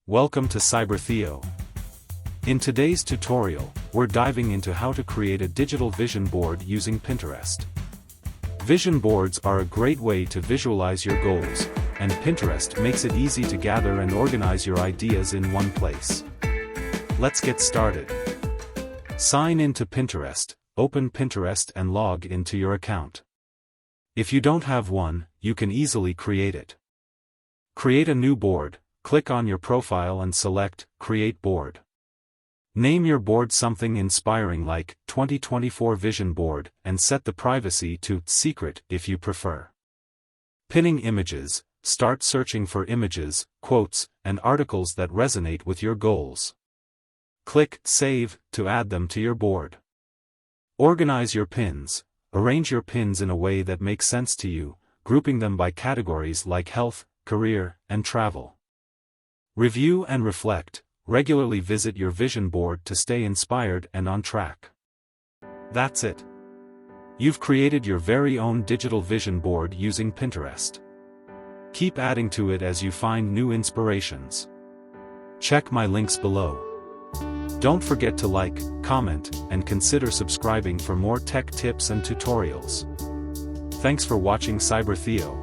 Welcome to CyberTheo. In today's tutorial, we're diving into how to create a digital vision board using Pinterest. Vision boards are a great way to visualize your goals, and Pinterest makes it easy to gather and organize your ideas in one place. Let's get started. Sign into Pinterest, open Pinterest and log into your account. If you don't have one, you can easily create it. Create a new board. Click on your profile and select Create Board. Name your board something inspiring like 2024 Vision Board and set the privacy to Secret if you prefer. Pinning images. Start searching for images, quotes, and articles that resonate with your goals. Click Save to add them to your board. Organize your pins. Arrange your pins in a way that makes sense to you, grouping them by categories like health, career, and travel. Review and reflect. Regularly visit your vision board to stay inspired and on track. That's it. You've created your very own digital vision board using Pinterest. Keep adding to it as you find new inspirations. Check my links below. Don't forget to like, comment, and consider subscribing for more tech tips and tutorials. Thanks for watching CyberTheo.